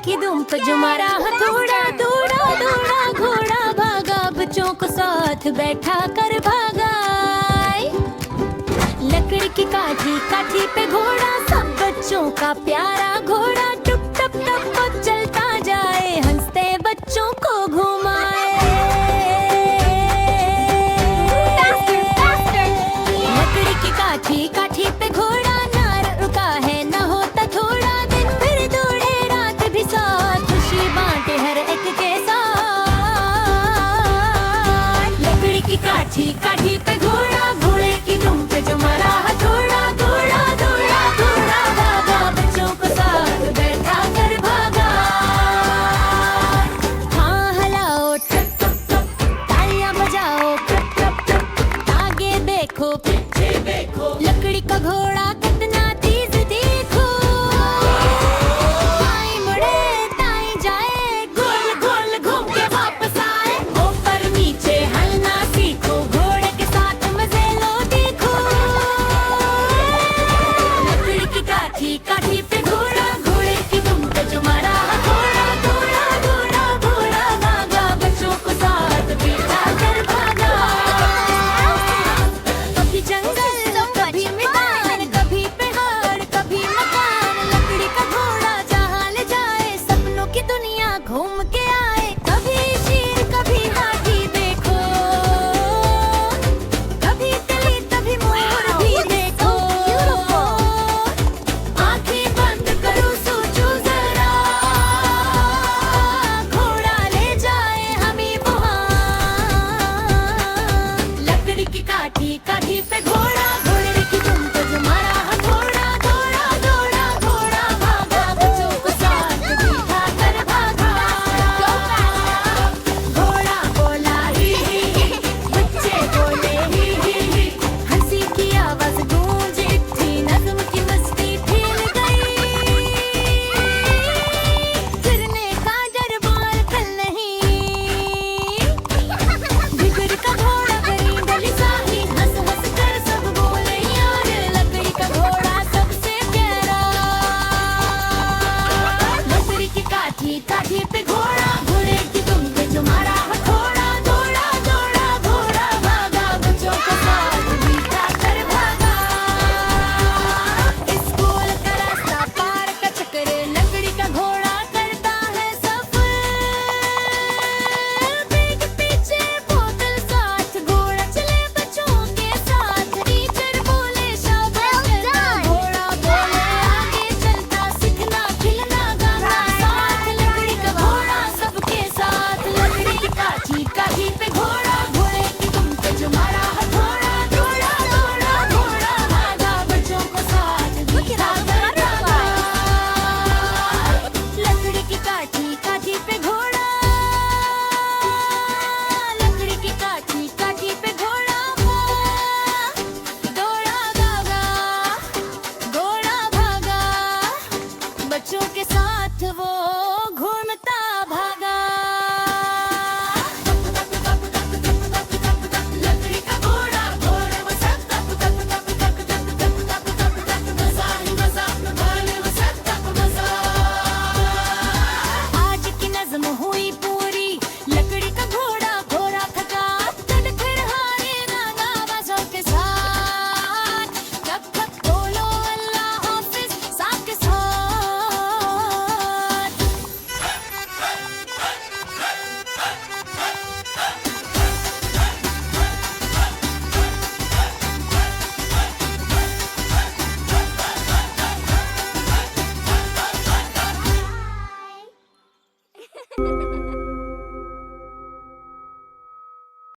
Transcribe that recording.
की दुम पे जो मारा हथौड़ा, दौड़ा दौड़ा घोड़ा भागा, बच्चों को साथ बैठा कर भागा। लकड़ी की काठी, काठी पे घोड़ा, सब बच्चों का प्यारा घोड़ा। टुप टप टप वो चलता जाए, हंसते बच्चों को घुमाए। लकड़ी की काठी, काठी पे घोड़ा, ना रुका है ना होता थोड़ा। दिन भर दौड़े रात भी साथ, खुशी बांटे हर एक के साथ। लकड़ी की काठी, काठी